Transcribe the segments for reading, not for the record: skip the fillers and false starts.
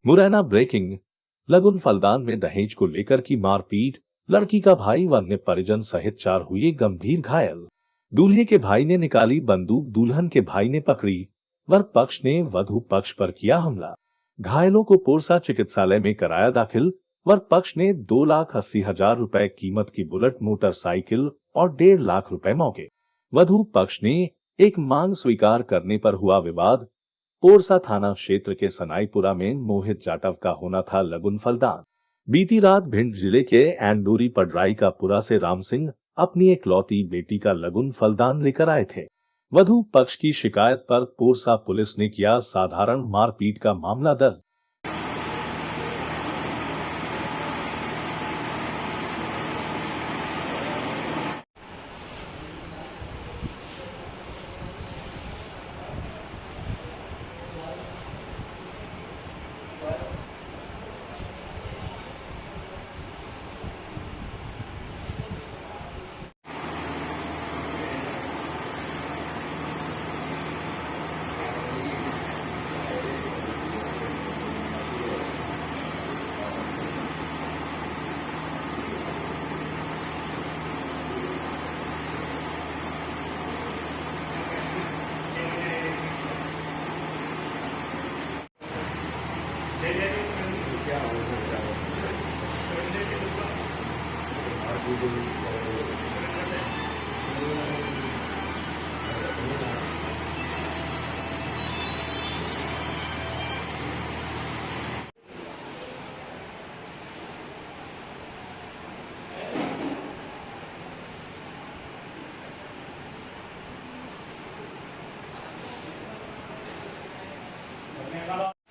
Morena breaking. लगुन फलदान में दहेज को लेकर की मारपीट, लड़की का भाई व अन्य परिजन सहित 4 हुए गंभीर घायल। दूल्हे के भाई ने निकाली बंदूक, दुल्हन के भाई ने पकड़ी। वर पक्ष ने वधू पक्ष पर किया हमला। घायलों को पोरसा चिकित्सालय में कराया दाखिल। वर पक्ष ने 2,80,000 रुपए कीमत की बुलेट मोटरसाइकिल और 1.5 लाख रुपए मांगे। वधू पक्ष ने एक मांग स्वीकार करने पर हुआ विवाद। पोरसा थाना क्षेत्र के सनाईपुरा में मोहित जाटव का होना था लगुन फलदान। बीती रात भिंड जिले के एंडोरी पडराई का पुरा से राम सिंह अपनी एकलौती बेटी का लगुन फलदान लेकर आए थे। वधू पक्ष की शिकायत पर पोरसा पुलिस ने किया साधारण मारपीट का मामला दर्ज।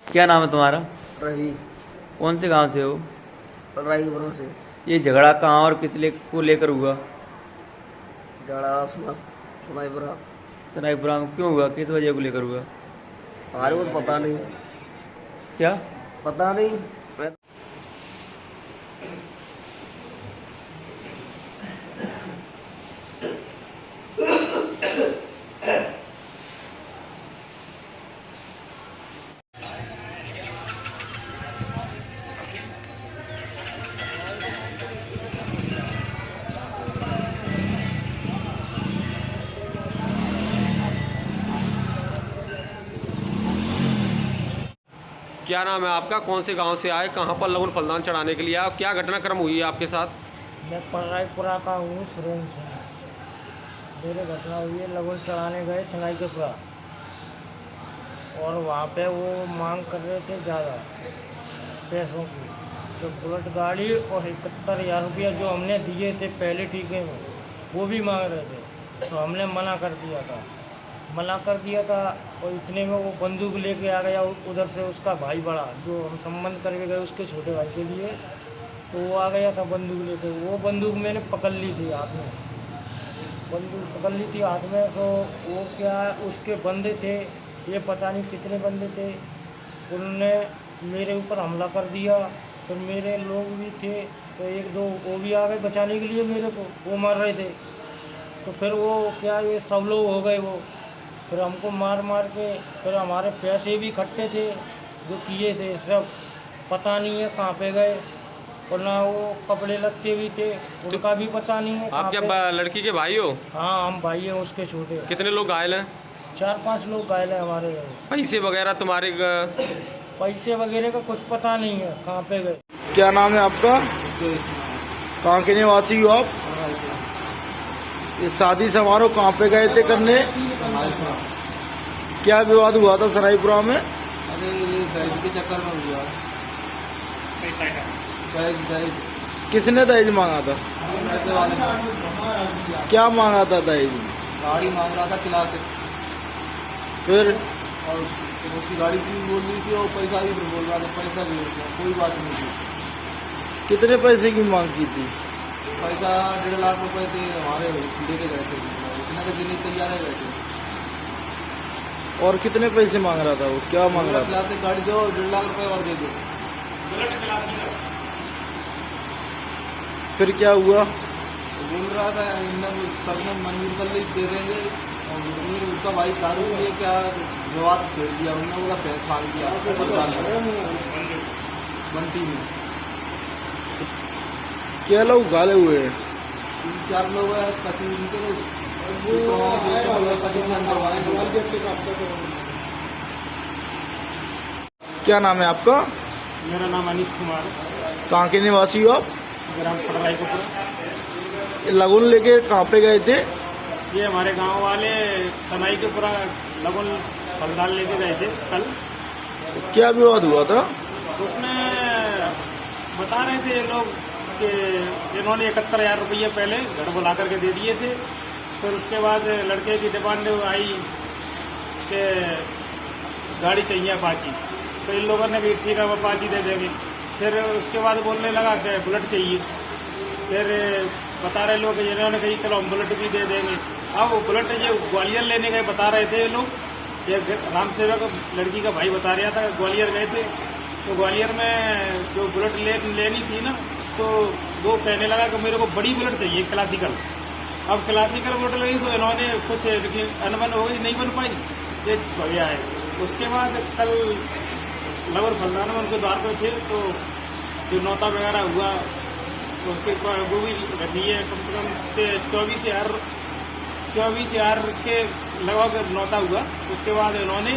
क्या नाम है तुम्हारा? रही। कौन से गांव से हो? रही बरों से। ये झगड़ा कहाँ और किस को लेकर हुआ? झगड़ा सुनाईपुरा। सनाईपुरा में क्यों हुआ? किस वजह को लेकर हुआ? हमारे को तो पता नहीं। क्या पता नहीं। क्या नाम है आपका? कौन से गांव से आए? कहां पर लगुन फलदान चढ़ाने के लिए आए? क्या घटनाक्रम हुई है आपके साथ? मैं पडराईपुरा का हूँ, सुरेंद्र सिंह। मेरे घटना हुई है, लगुन चढ़ाने गए सनाईपुरा और वहाँ पे वो मांग कर रहे थे ज़्यादा पैसों की। जो बुलेट गाड़ी और 71,000 रुपया जो हमने दिए थे पहले टीके में, वो भी मांग रहे थे। तो हमने मना कर दिया था और इतने में वो बंदूक लेके आ गया उधर से उसका भाई बड़ा, जो हम संबंध करके गए उसके छोटे भाई के लिए। तो वो आ गया था बंदूक लेके। वो बंदूक मैंने पकड़ ली थी हाथ में, तो वो क्या उसके बंदे थे, ये पता नहीं कितने बंदे थे, उन्होंने मेरे ऊपर हमला कर दिया। फिर मेरे लोग भी थे तो 1-2 वो भी आ गए बचाने के लिए मेरे को, वो मार रहे थे। तो फिर वो क्या ये सब लोग हो गए वो, फिर हमको मार के, फिर हमारे पैसे भी इकट्ठे थे जो किए थे सब, पता नहीं है कहाँ पे गए। और ना वो कपड़े लगते भी थे, उनका भी पता नहीं है। आप क्या लड़की के भाई हो? हाँ, हम भाई हैं उसके छोटे। कितने लोग घायल हैं? 4-5 लोग घायल हैं हमारे घर। पैसे वगैरह तुम्हारे पैसे वगैरह का कुछ पता नहीं है कहाँ पे गए। क्या नाम है आपका? कहाँ के निवासी हो आप? इस शादी समारोह कहाँ पे गए थे करने? क्या विवाद हुआ था सरायपुरा में? अरे ये दहेज के चक्कर में हुआ। दहेज किसने दहेज मांगा था? क्या मांगा था दहेज? गाड़ी मांग रहा था क्लासिक। फिर और उसकी गाड़ी भी बोल रही थी और पैसा भी बोल रहा था, पैसा भी कोई बात नहीं थी। कितने पैसे की मांग की थी? पैसा 1.5 लाख रुपए थे हमारे, लेके गए थे। इतना तो देने तैयार है बैठे। और कितने पैसे मांग रहा था वो? क्या मांग रहा था? क्लासिक गाड़ी दो, 1.5 लाख रुपए और दे दो। फिर क्या हुआ? बोल रहा था सबने मंजूर कर ली, दे देंगे। और उसका भाई दारू के क्या जवाब दे दिया, उन्होंने बोला फाड़ दिया। बंटी में। क्या लोग गाले हुए हैं? 3-4 लोग हैं, कचू इनके लोग क्या नाम है आपका? मेरा नाम अनीश कुमार है, कहाँ के निवासी हो आप? ग्राम पटराई को। ये लगुन लेके कहाँ पे गए थे? ये हमारे गांव वाले सनाई के पूरा लगन फलदान लेके गए थे कल। क्या विवाद हुआ था? उसमें बता रहे थे ये लोग कि इन्होंने 71,000 रुपये पहले घर बुला करके दे दिए थे। फिर उसके बाद लड़के की डिमांड आई कि गाड़ी चाहिए अपाची, तो इन लोगों ने भी ठीक है वो अपाची दे देंगे। फिर उसके बाद बोलने लगा कि बुलेट चाहिए। फिर बता रहे लोग इन्होंने कही चलो हम बुलेट भी दे देंगे। अब वो बुलेट ये ग्वालियर लेने गए बता रहे थे ये लोग। ये राम सेवक लड़की का भाई बता रहा था ग्वालियर गए थे, तो ग्वालियर में जो बुलेट लेनी थी ना, तो वो कहने लगा कि मेरे को बड़ी बुलेट चाहिए क्लासिकल। अब क्लासिकल बुलेट लगी तो इन्होंने कुछ अनबन हो गई, नहीं बन पाई, ये भैया है। उसके बाद कल लगभग फलदान में उनके द्वार पर थे, तो जो नौता वगैरह हुआ तो उसके वो भी दिए कम से कम 24,000 के लगभग नौता हुआ। उसके बाद इन्होंने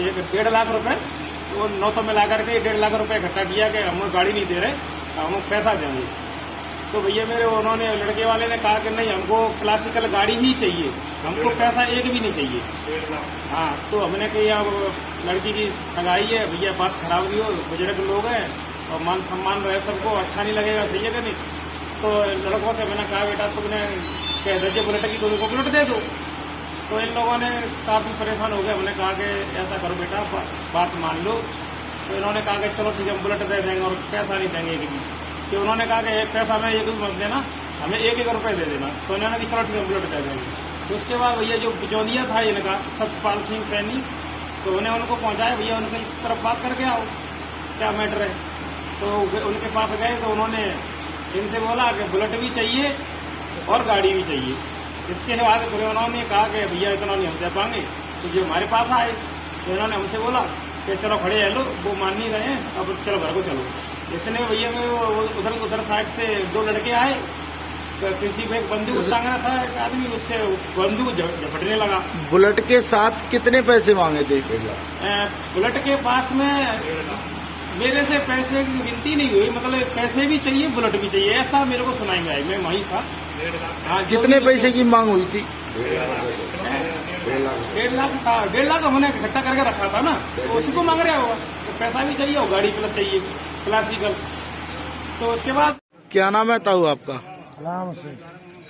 1.5 लाख रुपए वो नौतों में ला करके 1.5 लाख रुपए इकट्ठा किया कि हम गाड़ी नहीं दे रहे, हम पैसा देंगे। तो भैया मेरे उन्होंने लड़के वाले ने कहा कि नहीं हमको क्लासिकल गाड़ी ही चाहिए, हमको पैसा एक भी नहीं चाहिए। हाँ, तो हमने कहा अब लड़की की सगाई है भैया, बात खराब नहीं हो, बुजुर्ग लोग हैं और मान सम्मान रहे सबको, अच्छा नहीं लगेगा, सही है कि नहीं। तो लड़कों से मैंने कहा बेटा तुमने कह दीजिए बुलेट की, तो बुलेट दे दो। तो इन लोगों ने काफ़ी परेशान हो गए। हमने कहा कि ऐसा करो बेटा बात मान लो। तो इन्होंने कहा कि चलो ठीक है हम बुलेट दे देंगे और पैसा नहीं देंगे एक भी। तो उन्होंने कहा कि एक पैसा में एक भी मत देना, हमें 1-1 रुपये दे देना। तो इन्होंने कहा चलो ठीक है बुलेट दे देंगे। तो उसके बाद भैया जो बिचौलिया था इनका सत्यपाल सिंह सैनी, तो उन्हें उनको पहुंचाया भैया उनकी तरफ बात करके आओ क्या मैटर है। तो उनके पास गए तो उन्होंने इनसे बोला कि बुलेट भी चाहिए और गाड़ी भी चाहिए। इसके बाद फिर उन्होंने कहा कि भैया इतना नहीं हम दे पाएंगे, तो जो हमारे पास आए तो इन्होंने हमसे बोला कि चलो खड़े है लो, वो मान नहीं रहे हैं, अब चलो घर को चलो। इतने भैया में वो उधर साइड से 2 लड़के आए, तो किसी को एक बंदूक टांग रहा था एक आदमी, उससे बंदूक झपटने लगा। बुलेट के साथ कितने पैसे मांगे थे? बुलेट के पास में मेरे से पैसे की गिनती नहीं हुई, मतलब पैसे भी चाहिए बुलेट भी चाहिए, ऐसा मेरे को सुनाई में आई। मैं वहीं था। हाँ, कितने पैसे की मांग हुई थी? 1.5 लाख था। 1.5 लाख हमने इकट्ठा करके रखा था ना, तो उसी को मांग रहा होगा। तो पैसा भी चाहिए और गाड़ी प्लस चाहिए क्लासिकल। तो उसके बाद क्या नाम है ताऊ आपका? राम से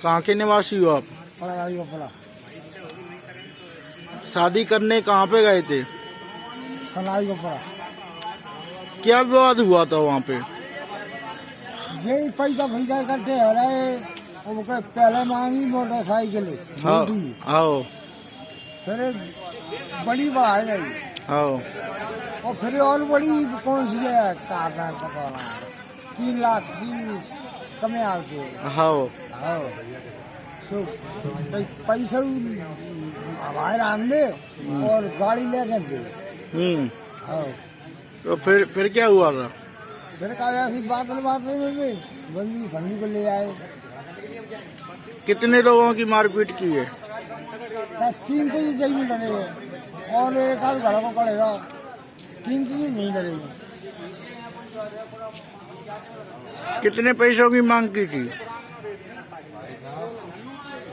कहाँ के निवासी हो आप? शादी करने कहाँ पे गए थे? सनाई को पड़ा क्या विवाद हुआ था वहाँ पे? यही पैसा भैया इकट्ठे हो रहे, उनके पहले मांगी मोटरसाइकिल आओ फिर बड़ी बात है आओ और फिर और बड़ी कौन सी है काटा पकड़ा 3 लाख की कमे आते आओ सो पैसा हमारे आंदे और गाड़ी लेके दे। तो फिर क्या हुआ था? फिर कहा ऐसी बात में बंदी फंदी को ले आए। कितने लोगों की मारपीट की है? 3 से ही नहीं डरेगा और एक आध घर को पड़ेगा, 3 से ही नहीं डरेगा। कितने पैसों की मांग की थी?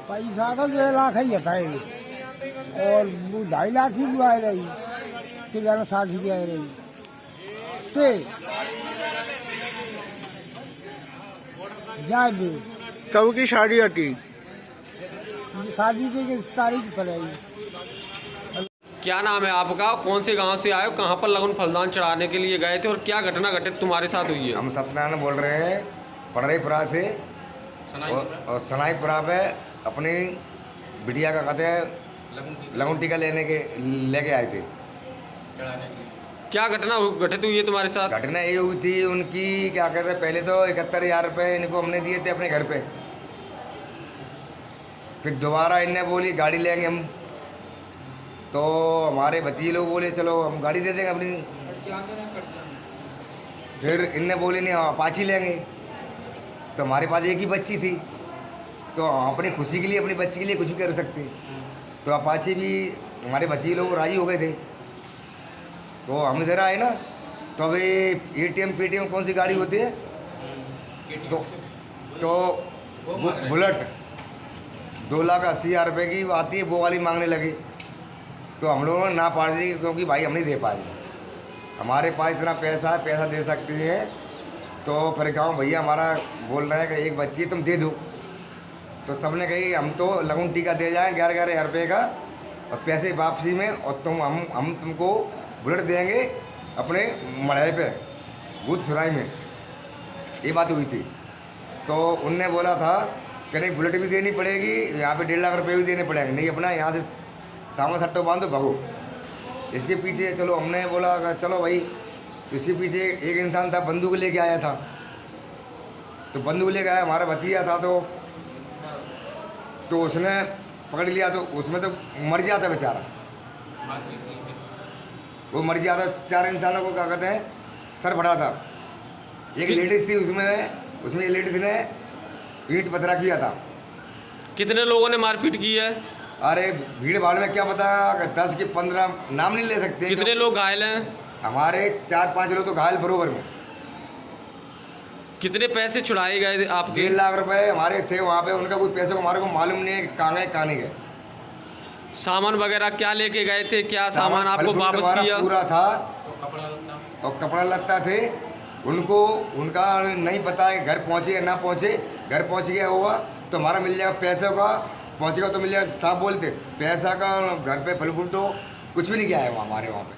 पैसा तो 1.5 लाख ही था और वो 2.5 लाख ही बुआ रही कि 60 की आ रही थे जा दे। कब की शादी हटी? शादी की 1 तारीख पर आई। क्या नाम है आपका? कौन से गांव से आए हो? कहाँ पर लगन फलदान चढ़ाने के लिए गए थे और क्या घटना घटित तुम्हारे साथ हुई है? हम सत्यनारायण बोल रहे हैं पटराईपुरा से और सनाईपुरा पे अपनी बिटिया का कहते हैं लगन टीका लेके आए थे। क्या घटना घटित हुई है तुम्हारे साथ? घटना ये हुई थी उनकी, क्या कहते हैं, पहले तो 71,000 रुपये इनको हमने दिए थे अपने घर पे। फिर दोबारा इनने बोली गाड़ी लेंगे हम, तो हमारे भतीजे लोग बोले चलो हम गाड़ी दे देंगे अपनी फिर इनने बोले नहीं हम अपाची लेंगे, तो हमारे पास एक ही बच्ची थी, तो हम अपनी खुशी के लिए अपनी बच्ची के लिए कुछ भी कर सकते। तो अपाची भी हमारे बच्चे लोग राजी हो गए थे, तो हम इधर आए ना, तो अभी एटीएम पेटीएम कौन सी गाड़ी होती है, तो बुलेट 2,80,000 रुपये की आती है, वो वाली मांगने लगी। तो हम लोगों ने ना पाड़ दी, क्योंकि भाई हम नहीं दे पाएंगे, हमारे पास इतना पैसा है, पैसा दे सकते हैं। तो फिर कहा भैया हमारा बोल रहे हैं कि एक बच्ची तुम दे दो, तो सबने कही हम तो लगन टीका दे जाएँ 11,000 रुपये का और पैसे वापसी में, और हम तुमको बुलेट देंगे अपने मढ़ाई पे भूत सुराई में। ये बात हुई थी। तो उनने बोला था कि नहीं बुलेट भी देनी पड़ेगी, यहाँ पे 1.5 लाख रुपये भी देने पड़ेंगे, नहीं अपना यहाँ से सामान सट्टो बांधो भगो। इसके पीछे चलो हमने बोला चलो भाई, इसके पीछे एक इंसान था बंदूक लेके आया था, तो बंदूक लेके आया हमारा भतीजा था, तो उसने पकड़ लिया, तो उसमें तो मर जाता बेचारा, वो मर जाता। 4 इंसानों को क्या कहते हैं सर बढ़ा था। एक लेडीज़ थी, उसमें लेडीज़ ने ईंट पथरा किया था। कितने लोगों ने मारपीट की है? अरे भीड़ भाड़ में क्या पता, 10 के 15 नाम नहीं ले सकते। कितने लोग घायल हैं? हमारे 4-5 लोग तो घायल बरोबर में। कितने पैसे छुड़ाए गए आपके? 1.5 लाख रुपए हमारे थे वहाँ पे, उनका कोई पैसे को हमारे को मालूम नहीं है कहाँ गए कहाँ नहीं गए। सामान वगैरह क्या लेके गए थे? क्या सामान आपको फल फ्रूट वापस हमारा किया? पूरा था, और कपड़ा लत्ता थे उनको, उनका नहीं पता है घर पहुँचे या ना पहुँचे। घर पहुँच गया हुआ तो हमारा मिल जाएगा पैसे का, पहुँचेगा तो मिल जाएगा। साहब बोलते पैसा का घर पे फल फ्रूट तो कुछ भी नहीं किया है हमारे वहाँ पे।